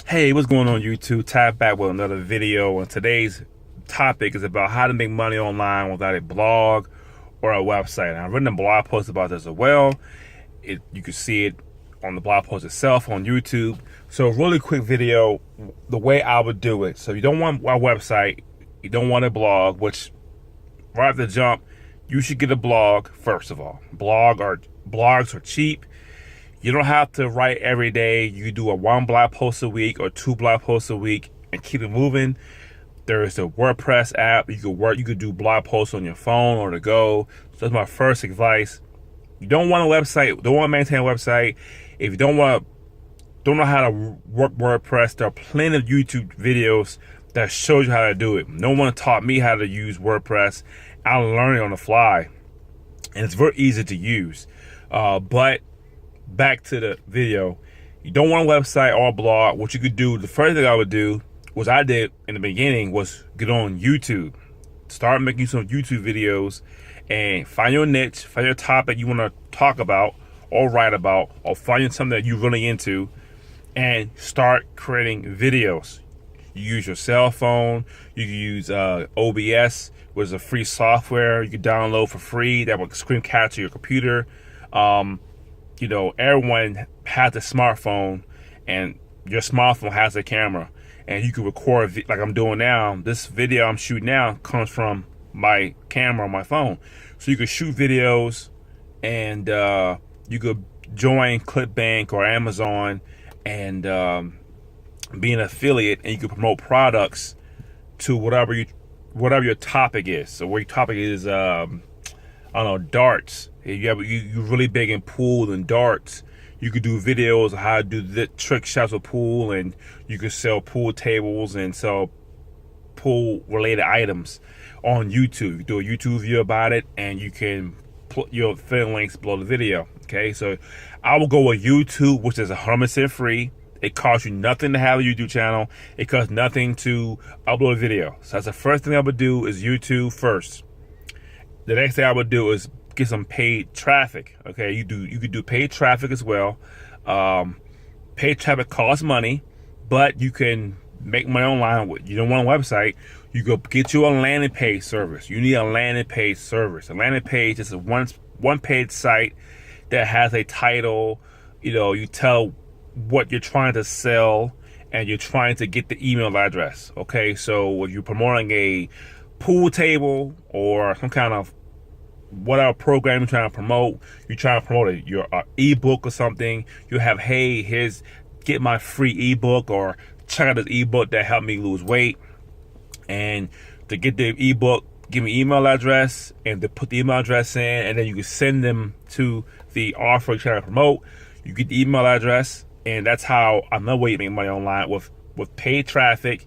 Hey, what's going on YouTube? Tap back with another video, and today's topic is about how to make money online without a blog or a website. And I've written a blog post about this as well. You can see it on the blog post itself on YouTube. So really quick video, the way I would do it. So you don't want a website, you don't want a blog, which right off the jump, you should get a blog first of all. Blogs are cheap. You don't have to write every day. You do a one blog post a week or two blog posts a week and keep it moving. There is the WordPress app. You could do blog posts on your phone or to go. So that's my first advice. You don't want a website, don't want to maintain a website. If you don't know how to work WordPress, there are plenty of YouTube videos that shows you how to do it. No one taught me how to use WordPress. I learned it on the fly, and it's very easy to use. But back to the video, you don't want a website or a blog. What you could do, the first thing I would do, was I did in the beginning, was get on YouTube. Start making some YouTube videos and find your niche, find your topic you want to talk about or write about, or find something that you're really into and start creating videos. You use your cell phone, you can use OBS, which is a free software you can download for free that will screen capture your computer. You know, everyone has a smartphone, and your smartphone has a camera, and you can record like I'm doing now. This video I'm shooting now comes from my camera on my phone. So you could shoot videos, and you could join ClickBank or Amazon and be an affiliate, and you can promote products to whatever your topic is. So where your topic is, I don't know, darts. You're really big in pool and darts. You could do videos of how to do the trick shots of pool, and you can sell pool tables and sell pool related items on YouTube. You do a YouTube video about it, and you can put your affiliate links below the video. Okay, so I will go with YouTube, which is 100% free. It costs you nothing to have a YouTube channel. It costs nothing to upload a video. So that's the first thing I would do, is YouTube first. The next thing I would do is get some paid traffic. Okay, you could do paid traffic as well. Paid traffic costs money, but you can make money online. You don't want a website, you go get you a landing page service. You need a landing page service. A landing page is a one page site that has a title. You know, you tell what you're trying to sell, and you're trying to get the email address. Okay, so if you're promoting a pool table or some kind of whatever program you're trying to promote, your ebook or something, you have, hey, get my free ebook, or check out this ebook that helped me lose weight. And to get the ebook, give me email address, and to put the email address in, and then you can send them to the offer you're trying to promote. You get the email address, and that's how another way you make money online, with paid traffic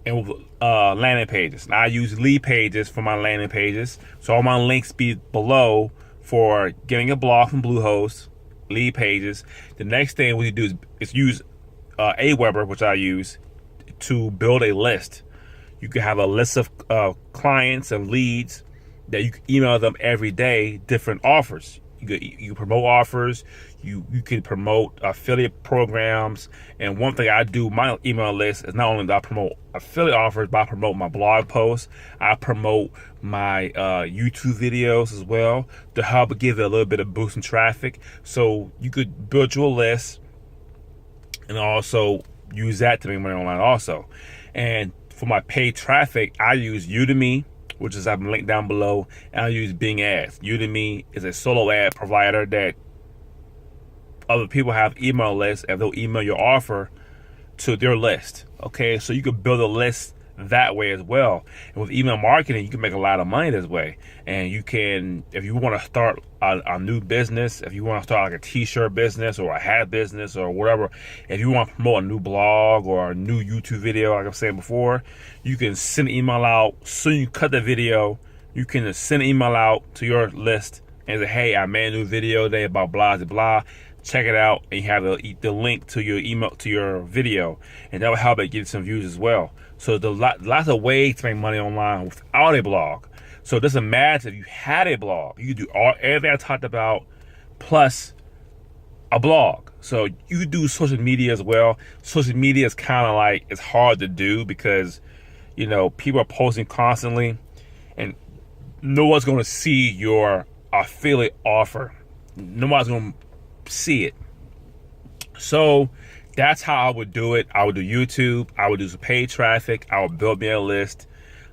and with landing pages. Now I use lead pages for my landing pages, so all my links be below for getting a blog from Bluehost, lead pages. The next thing we do is use Aweber, which I use to build a list. You can have a list of clients and leads that you can email them every day, different offers. You promote offers, you can promote affiliate programs. And one thing I do, my email list, is not only do I promote affiliate offers, but I promote my blog posts, I promote my YouTube videos as well, to help give it a little bit of boost in traffic. So you could build your list and also use that to make money online also. And for my paid traffic, I use Udemy, which is, I've linked down below, and I use Bing Ads. Udemy is a solo ad provider that other people have email lists, and they'll email your offer to their list. Okay, so you can build a list that way as well. And with email marketing, you can make a lot of money this way. And you can, if you want to start a new business, if you want to start like a t-shirt business or a hat business or whatever, if you want to promote a new blog or a new YouTube video, like I was saying before, you can send an email out. Soon you cut the video, you can send an email out to your list and say, hey, I made a new video today about blah blah blah, check it out, and you have the link to your email, to your video, and that will help it get some views as well. So there's lots of ways to make money online without a blog. So it doesn't matter if you had a blog. You could do everything I talked about, plus a blog. So you do social media as well. Social media is kind of like, it's hard to do because, you know, people are posting constantly and no one's going to see your affiliate offer. Nobody's going to see it. So that's how I would do it. I would do YouTube. I would do some paid traffic. I would build me a list.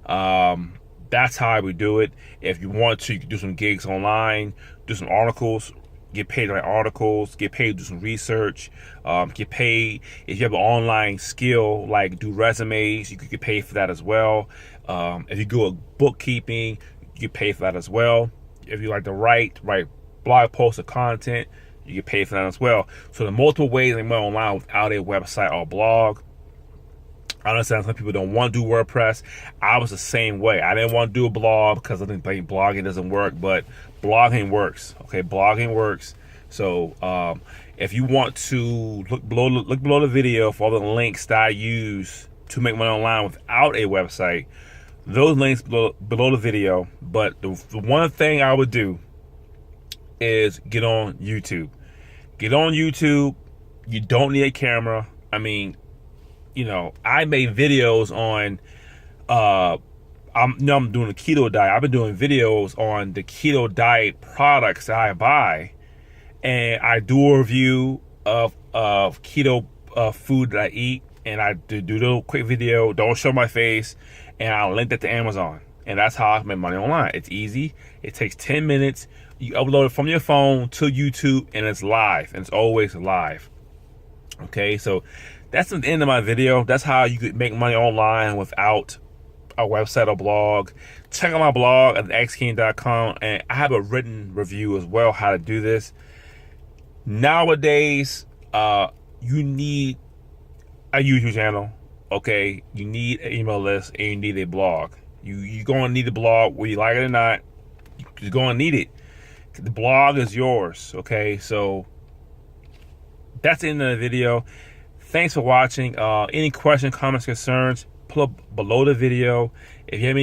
That's how I would do it. If you want to, you can do some gigs online, do some articles, get paid to write articles, get paid to do some research, get paid if you have an online skill like do resumes, you could get paid for that as well. If you go with bookkeeping, you get paid for that as well. If you like to write blog posts or content, you get paid for that as well. So the multiple ways to make money online without a website or blog. I understand some people don't want to do WordPress. I was the same way. I didn't want to do a blog because I think blogging doesn't work, but blogging works. Okay, blogging works. So if you want to look below the video for all the links that I use to make money online without a website, those links below the video. But the one thing I would do is get on YouTube. Get on YouTube. You don't need a camera. I mean, you know, I made videos on, I'm doing a keto diet. I've been doing videos on the keto diet products that I buy, and I do a review of keto food that I eat, and I do a little quick video, don't show my face, and I'll link that to Amazon. And that's how I make money online. It's easy. It takes 10 minutes. You upload it from your phone to YouTube, and it's live, and it's always live. Okay, so that's the end of my video. That's how you could make money online without a website or blog. Check out my blog at thexking.com, and I have a written review as well how to do this. Nowadays, you need a YouTube channel. Okay, you need an email list, and you need a blog. You're going to need a blog whether you like it or not. You're going to need it. The blog is yours. Okay, so that's the end of the video. Thanks for watching. Any questions, comments, concerns, pull up below the video. If you have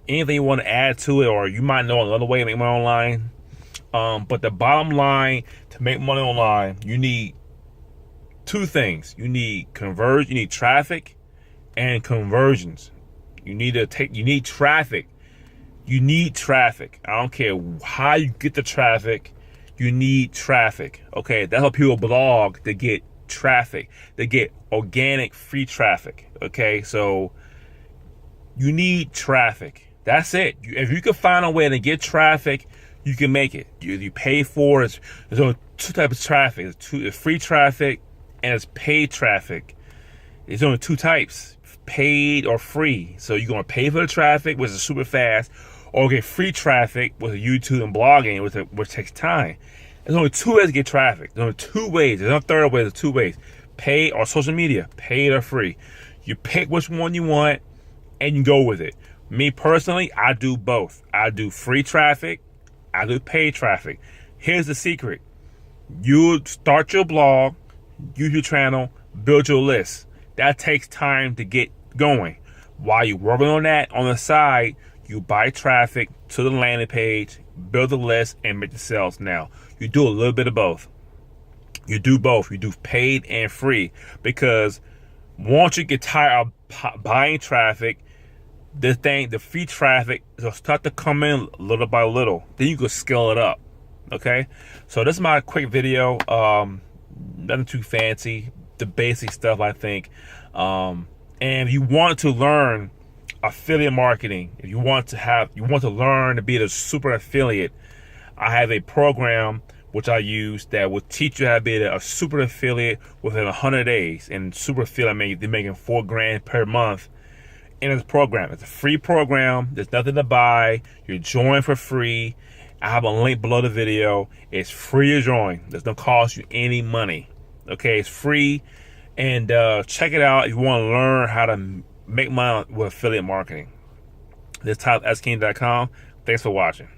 anything you want to add to it, or you might know another way to make money online. But the bottom line, to make money online, you need two things. You need you need traffic and conversions. You need traffic. You need traffic. I don't care how you get the traffic. You need traffic. Okay, that's how people blog to get traffic. They get organic free traffic. Okay, so you need traffic. That's it. If you can find a way to get traffic, you can make it. You pay for it. There's only two types of traffic. There's free traffic and it's paid traffic. There's only two types, paid or free. So you're going to pay for the traffic, which is super fast, or get free traffic with YouTube and blogging, which takes time. There's only two ways to get traffic. There's only two ways. There's no third way. There's two ways. Paid or social media. Paid or free. You pick which one you want and you go with it. Me personally, I do both. I do free traffic. I do paid traffic. Here's the secret. You start your blog, YouTube channel, build your list. That takes time to get going. While you're working on that, on the side, you buy traffic to the landing page, build a list, and make the sales. Now, you do a little bit of both. You do both. You do paid and free. Because once you get tired of buying traffic, the free traffic will start to come in little by little. Then you can scale it up. Okay? So this is my quick video. Nothing too fancy. The basic stuff, I think. And if you want to learn affiliate marketing, if you want to learn to be a super affiliate, I have a program which I use that will teach you how to be a super affiliate within 100 days. And super affiliate, they're making $4 grand per month in this program. It's a free program. There's nothing to buy. You join for free. I have a link below the video. It's free to join. There's no cost you any money. Okay, it's free. And check it out if you want to learn how to make money with affiliate marketing. This is type xking.com. Thanks for watching.